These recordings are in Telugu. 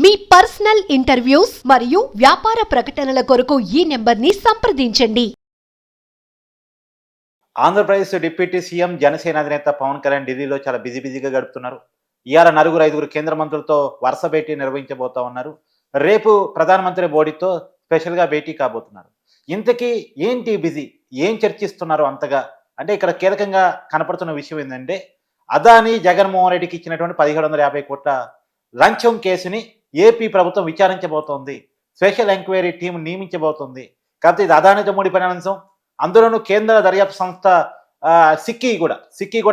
మీ పర్సనల్ ఇంటర్వ్యూస్ మరియు వ్యాపార ప్రకటనల కొరకు ఈ నెంబర్ని సంప్రదించండి. ఆంధ్రప్రదేశ్ డిప్యూటీ సీఎం జనసేన అధినేత పవన్ కళ్యాణ్ ఢిల్లీలో చాలా బిజీగా గడుపుతున్నారు. ఇవాళ 4-5 కేంద్ర మంత్రులతో వరుస భేటీ నిర్వహించబోతా ఉన్నారు. రేపు ప్రధానమంత్రి మోడీతో స్పెషల్గా భేటీ కాబోతున్నారు. ఇంతకీ ఏంటి బిజీ, ఏం చర్చిస్తున్నారు అంతగా అంటే ఇక్కడ కీలకంగా కనపడుతున్న విషయం ఏంటంటే అదానీ జగన్మోహన్ రెడ్డికి ఇచ్చినటువంటి 1750 కోట్ల లంచం కేసుని ఏపీ ప్రభుత్వం విచారించబోతోంది. స్పెషల్ ఎంక్వైరీ టీం నియమించబోతోంది. కాబట్టి ఇది అదానితో ముడిపడిన అంశం. అందులోనూ కేంద్ర దర్యాప్తు సంస్థ సిక్కీ కూడా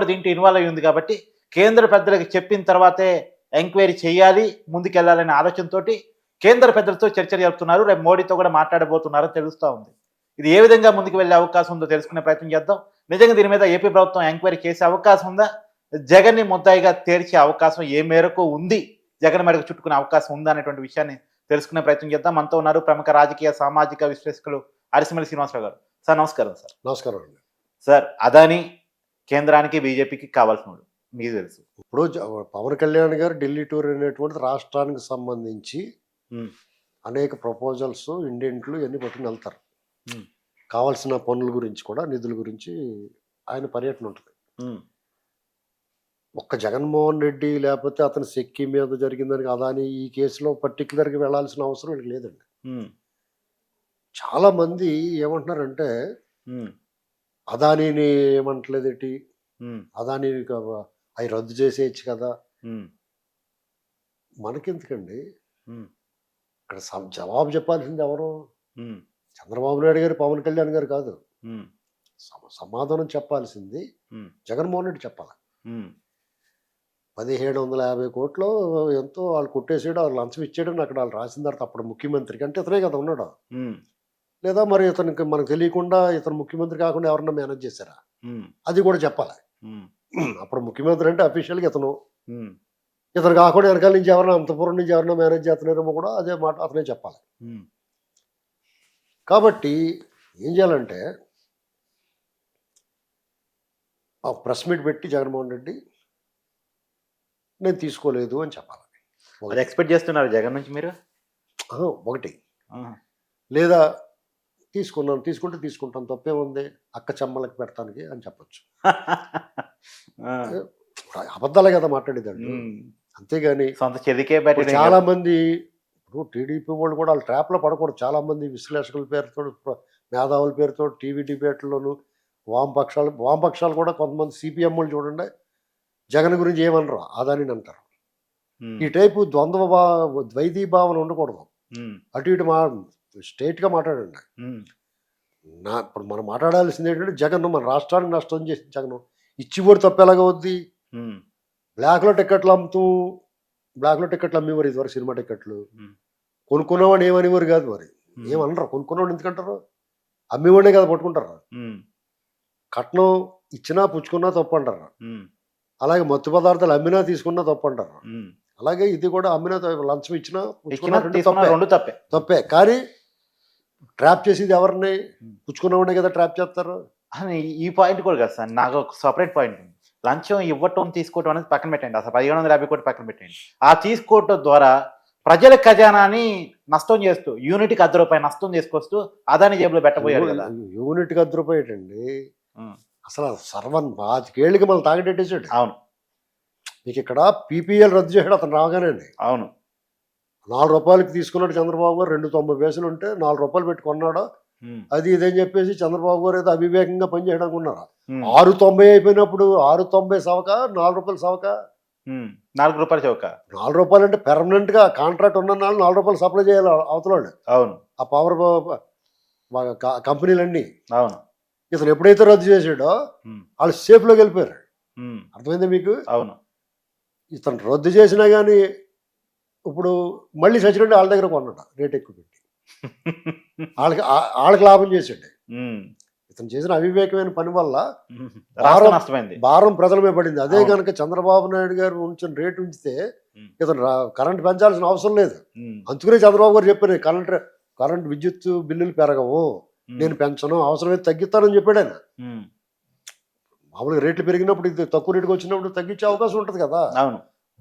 దీంట్లో ఇన్వాల్వ్ అయి ఉంది. కాబట్టి కేంద్ర పెద్దలకు చెప్పిన తర్వాతే ఎంక్వైరీ చేయాలి, ముందుకెళ్లాలనే ఆలోచనతోటి కేంద్ర పెద్దలతో చర్చలు జరుపుతున్నారు. రేపు మోడీతో కూడా మాట్లాడబోతున్నారని తెలుస్తూ ఉంది. ఇది ఏ విధంగా ముందుకు వెళ్ళే అవకాశం ఉందో తెలుసుకునే ప్రయత్నం చేద్దాం. నిజంగా దీని మీద ఏపీ ప్రభుత్వం ఎంక్వైరీ చేసే అవకాశం ఉందా? జగన్ని ముద్దాయిగా తేల్చే అవకాశం ఏ మేరకు ఉంది? జగన్ మేరకు చుట్టుకునే అవకాశం ఉందా అనేటువంటి విషయాన్ని తెలుసుకునే ప్రయత్నం చేద్దాం. మనతో ఉన్నారు ప్రముఖ రాజకీయ సామాజిక విశ్లేషకులు అరిసిమల్లి శ్రీనివాసరావు గారు. సార్ నమస్కారం. సార్ నమస్కారం అండి. సార్, అదానీ కేంద్రానికి బీజేపీకి కావాల్సినోడు మీకు తెలుసు. ఇప్పుడు పవన్ కళ్యాణ్ గారు ఢిల్లీ టూర్ అనేటువంటిది రాష్ట్రానికి సంబంధించి అనేక ప్రపోజల్స్, ఇండెంట్లు ఇవన్నీ పట్టుకుని వెళ్తారు. కావాల్సిన పనుల గురించి కూడా, నిధుల గురించి ఆయన పర్యటన ఉంటుంది. ఒక్క జగన్మోహన్ రెడ్డి లేకపోతే అతని సెక్కి మీద జరిగిందని అదాని ఈ కేసులో పర్టికులర్గా వెళ్లాల్సిన అవసరం వీళ్ళకి లేదండి. చాలా మంది ఏమంటున్నారంటే అదానీని ఏమంటలేదేంటి, అదానీ అవి రద్దు చేసేయచ్చు కదా. మనకెందుకండి, ఇక్కడ జవాబు చెప్పాల్సింది ఎవరు? చంద్రబాబు నాయుడు గారు, పవన్ కళ్యాణ్ గారు కాదు. సమాధానం చెప్పాల్సింది జగన్మోహన్ రెడ్డి చెప్పాలి. 1750 కోట్లు ఎంతో వాళ్ళు కొట్టేసాడు, వాళ్ళు లంచం ఇచ్చాడని అక్కడ వాళ్ళు రాసిన తర్వాత అప్పుడు ముఖ్యమంత్రికి అంటే ఇతనే కదా ఉన్నాడు. లేదా మరి ఇతనికి మనకు తెలియకుండా ఇతను ముఖ్యమంత్రి కాకుండా ఎవరన్నా మేనేజ్ చేశారా, అది కూడా చెప్పాలి. అప్పుడు ముఖ్యమంత్రి అంటే అఫీషియల్గా ఇతను కాకుండా వెనకాల నుంచి ఎవరైనా అంతపురం నుంచి ఎవరైనా మేనేజ్ చేస్తున్నారేమో కూడా అదే మాట అతనే చెప్పాలి. కాబట్టి ఏం చేయాలంటే ఆ ప్రెస్ మీట్ పెట్టి జగన్మోహన్ రెడ్డి నేను తీసుకోలేదు అని చెప్పాలి. ఎక్స్పెక్ట్ చేస్తున్నారు జగన్ నుంచి మీరు? ఒకటి, లేదా తీసుకుంటే తీసుకుంటాను, తప్పే ఉంది, అక్క చెమ్మలకి పెడతానికి అని చెప్పచ్చు. అబద్ధాలే కదా మాట్లాడేదాడు. అంతేగాని చాలా మంది ఇప్పుడు టీడీపీ వాళ్ళు కూడా వాళ్ళ ట్రాప్లో పడకూడదు. చాలా మంది విశ్లేషకుల పేరుతో, మేధావుల పేరుతో టీవీ డిబేట్లోను వామపక్షాలు కూడా కొంతమంది సిపిఎం వాళ్ళు చూడండి జగన్ గురించి ఏమనరు, అదాని అంటారు. ఈ టైపు ద్వైతీ భావన ఉండకూడదు. అటు ఇటు స్ట్రైట్గా మాట్లాడండి. ఇప్పుడు మనం మాట్లాడాల్సింది ఏంటంటే జగన్ మన రాష్ట్రానికి నష్టం చేసి జగన్ ఇచ్చిపోడు తప్పేలాగా వద్ది. బ్లాక్లో టికెట్లు అమ్మేవారు ఇదివరకు, సినిమా టికెట్లు కొనుక్కున్నవాడు ఏమనేవారు కాదు. మరి ఏమనరు, కొనుక్కున్నవాడు ఎందుకంటారు, అమ్మేవాడే కదా పట్టుకుంటారు. కట్నం ఇచ్చినా పుచ్చుకున్నా తప్పు అంటారు. అలాగే మత్తు పదార్థాలు అమ్మినా తీసుకున్నా తప్పు అంటారు. అలాగే ఇది కూడా అమ్మినా లంచం ఇచ్చినా తప్పే. కానీ ట్రాప్ చేసేది ఎవరిని? పుచ్చుకున్నవాడే కదా ట్రాప్ చేస్తారు. ఈ పాయింట్ కూడా కదా సార్, నాకు ఒక సపరేట్ పాయింట్ ఉంది. లంచం ఇవ్వటం తీసుకోవటం అనేది పక్కన పెట్టండి, అసలు 1750 కోట్లు పక్కన పెట్టండి. ఆ తీసుకోవటం ద్వారా ప్రజల ఖజానాని నష్టం చేస్తూ, యూనిట్కి ₹10 నష్టం చేసుకొస్తూ అదాని జేబులో పెట్టబోయాడు కదా. యూనిట్కి ₹10 అండి. అసలు 25 మనం తాగటేసాడు. అవును. మీకు ఇక్కడ పీపీఎల్ రద్దు చేశాడు అతను రాగానే. అవును. ₹4 తీసుకున్నాడు చంద్రబాబు గారు. 2.90 పైసలు ఉంటే ₹4 పెట్టి కొన్నాడు. అది ఇదని చెప్పేసి చంద్రబాబు గారు ఏదో అవివేకంగా పనిచేయడం అనుకున్నారా? 6.90 అయిపోయినప్పుడు ₹6.90 సవక, ₹4 సవక, ₹4 చౌక. ₹4 అంటే పెర్మనెంట్ గా కాంట్రాక్ట్ ఉన్న ₹4 సప్లై చేయాలి అవతల. అవును. ఆ పవర్ కంపెనీలన్నీ. అవును. ఇతను ఎప్పుడైతే రద్దు చేసాడో వాళ్ళు సేఫ్లోకి వెళ్ళిపోయారు. అర్థమైందా మీకు? అవును. ఇతను రద్దు చేసినా కానీ ఇప్పుడు మళ్ళీ సచిరెడ్డి వాళ్ళ దగ్గర కొన్నాడు రేట్ ఎక్కువ పెట్టి. వాళ్ళకి లాభం చేసాడు. ఇతను చేసిన అవివేకమైన పని వల్ల భారం ప్రజల మీద పడింది. అదే కనుక చంద్రబాబు నాయుడు గారు ఉంచిన రేటు ఉంచితే ఇతను కరెంట్ పెంచాల్సిన అవసరం లేదు. అందుకనే చంద్రబాబు గారు చెప్పారు కరెంట్ విద్యుత్ బిల్లులు పెరగవు, నేను పెంచను, అవసరమైతే తగ్గిస్తానని చెప్పాడు ఆయన. మామూలుగా రేట్లు పెరిగినప్పుడు ఇది తక్కువ రేటుకి వచ్చినప్పుడు తగ్గించే అవకాశం ఉంటుంది కదా.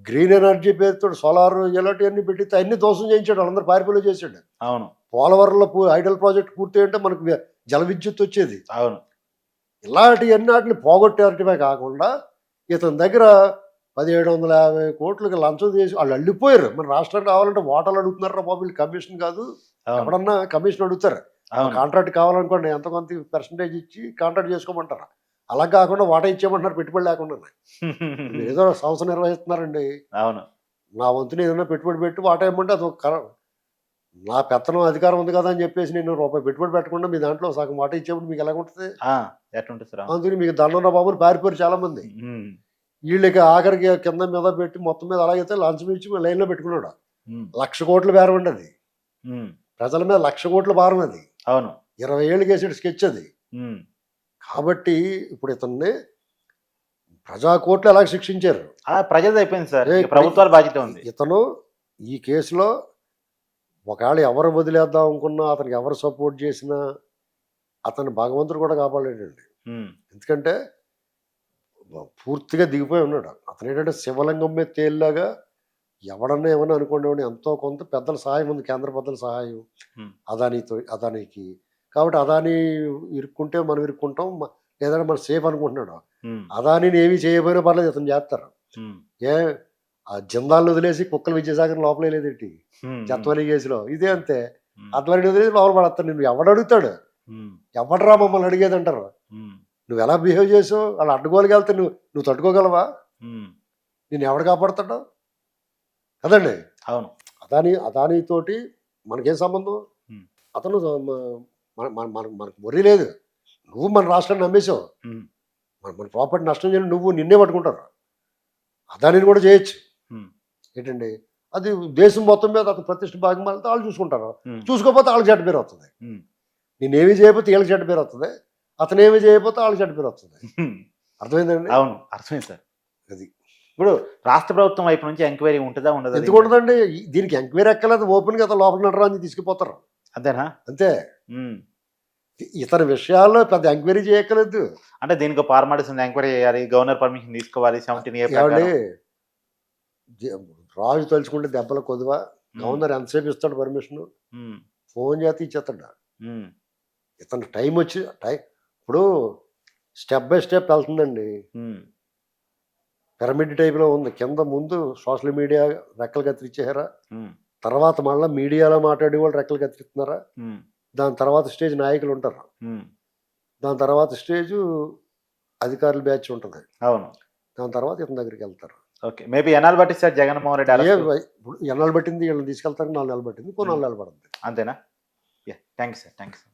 గ్రీన్ ఎనర్జీ పేరుతో సోలార్ ఇలాంటివన్నీ పెట్టి అన్ని ధ్వంసం చేయించాడు, వాళ్ళందరూ పారిపోయి చేశాడు. అవును పోలవరంలో ఐడల్ ప్రాజెక్ట్ పూర్తి అంటే మనకు జల విద్యుత్ వచ్చేది. అవును ఇలాంటివన్నీ వాటిని పోగొట్టేటమే కాకుండా ఇతని దగ్గర 1750 కోట్లకి లంచం చేసి వాళ్ళు అల్లిపోయారు. మన రాష్ట్రానికి కావాలంటే ఓటర్లు అడుగుతున్నారా బాబు, వీళ్ళు కమిషన్ కాదు, అవును ఎప్పుడన్నా కమిషన్ అడుగుతారు. అవును కాంట్రాక్ట్ కావాలనుకోండి ఎంత కొంత పర్సంటేజ్ ఇచ్చి కాంట్రాక్ట్ చేసుకోమంటారు. అలా కాకుండా వాటా ఇచ్చేయమంటున్నారు పెట్టుబడి లేకుండా. మీరు ఏదో సంస్థ నిర్వహిస్తున్నారండి, అవును నా వంతుని ఏదైనా పెట్టుబడి పెట్టి వాటా ఇవ్వమంటే అది నా పెత్తనం అధికారం ఉంది కదా అని చెప్పేసి నేను రూపాయి పెట్టుబడి పెట్టకుండా మీ దాంట్లో సగం వాటా ఇచ్చేప్పుడు మీకు ఎలా ఉంటుంది? ఎట్లుంటుంది సార్? అందుకని మీకు దండం బాబుని పారిపోయారు చాలా మంది. వీళ్ళకి ఆఖరికి కింద మీద పెట్టి మొత్తం మీద అలాగైతే లంచం ఇచ్చి లైన్లో పెట్టుకున్నాడు. 1,00,000 కోట్ల భారం అండి అది, ప్రజల మీద 1,00,000 కోట్ల భారం అది. అవును 20 ఏళ్ళు వేసాడు స్కెచ్ అది. కాబట్టి ఇప్పుడు ఇతన్ని ప్రజా కోర్టులు ఎలా శిక్షించారు? ప్రజలు అయిపోయింది సార్, ప్రభుత్వాల బాధ్యత ఉంది. ఇతను ఈ కేసులో ఒకవేళ ఎవరు వదిలేద్దాం అనుకున్నా, అతనికి ఎవరు సపోర్ట్ చేసినా అతను భగవంతుడు కూడా కాపాడలేడండి. ఎందుకంటే పూర్తిగా దిగిపోయి ఉన్నాడు. అతను ఏంటంటే శివలింగం మీద తేలిలాగా ఎవడన్నా ఏమన్నా అనుకోండి, ఎంతో కొంత పెద్దల సహాయం ఉంది, కేంద్ర పెద్దల సహాయం అదానికి. కాబట్టి అదాని ఇరుక్కుంటే మనం ఇరుక్కుంటాం, లేదంటే మనం సేఫ్ అనుకుంటున్నాడు. అదానిని ఏమీ చేయకపోయినా పర్లేదు, ఇతను చేస్తారు. ఆ జిందాలను వదిలేసి కుక్కలు విద్యాసాగర్ లోపలే లేదేంటి జత్వలి కేసులో, ఇదే అంతే. అద్వాని వదిలేసి లోపల పడతాడు. నువ్వు ఎవడు అడుగుతాడు, ఎవడరా మమ్మల్ని అడిగేది అంటారు. నువ్వు ఎలా బిహేవ్ చేసావు, వాళ్ళు అడ్డుకోలికి వెళ్తే నువ్వు తట్టుకోగలవా? నేను ఎవడు కాపాడుతాడు కదండి. అవును అదానితోటి మనకేం సంబంధం? అతను మనకు మొర్రీ లేదు. నువ్వు మన రాష్ట్రాన్ని నమ్మేసావు, మన ప్రాపర్టీ నష్టం చేయని నువ్వు నిన్నే పట్టుకుంటారు. అదానిని కూడా చేయొచ్చు ఏంటండి, అది దేశం మొత్తం మీద అతను ప్రతిష్ట భాగం వెళ్తే వాళ్ళు చూసుకుంటారు. చూసుకోకపోతే వాళ్ళకి చెడ్డ పేరు వస్తుంది. నేనేమి చేయకపోతే వీళ్ళకి చెడ్డ పేరు వస్తుంది, అతను ఏమి చేయకపోతే వాళ్ళకి చెడ్డ పేరు వస్తుంది. అర్థమైందండి? అవును అర్థమైంది సార్. అది ఇప్పుడు రాష్ట్ర ప్రభుత్వం వైపు నుంచి ఎంక్వైరీ ఉంటుందా ఉండదు? ఎందుకు ఉండదండి, దీనికి ఎంక్వైరీ ఎక్కలేదు, ఓపెన్గా అతను లోపల నడరా అని తీసుకుపోతారు అంతేనా? అంతే. ఇతర విషయాల్లో పెద్ద ఎంక్వైరీ చేయక్కలేదు. అంటే దీనికి ఫార్మాలిటీస్ ఉంది, ఎంక్వైరీ చేయాలి, గవర్నర్ పర్మిషన్ తీసుకోవాలి. 17A రాజు తలుచుకుంటే దెబ్బల కొద్దువా, గవర్నర్ ఎంతసేపు ఇస్తాడు పర్మిషన్? ఫోన్ చేస్తే ఇచ్చేస్తాడు. ఇతను టైం వచ్చి ఇప్పుడు స్టెప్ బై స్టెప్ వెళ్తుందండి. పిరమిడ్ టైప్లో ఉంది. కింద ముందు సోషల్ మీడియా రెక్కలు కత్తిరించారా, తర్వాత మళ్ళీ మీడియాలో మాట్లాడే వాళ్ళు రెక్కలు కత్తిరిస్తున్నారా, దాని తర్వాత స్టేజ్ నాయకులు ఉంటారు, దాని తర్వాత స్టేజ్ అధికారుల బ్యాచ్ ఉంటుంది, అవును, దాని తర్వాత ఇతని దగ్గరికి వెళ్తారు. ఓకే, మేబీ ఎన్నాళ్ళు పట్టింది సార్ జగన్మోహన్ రెడ్డి? ఎన్నాళ్ళు పట్టింది, వీళ్ళని తీసుకెళ్తారు 4 నెలలు పట్టింది, 4 నెలలు పడుతుంది. అంతేనా? Thank you sir.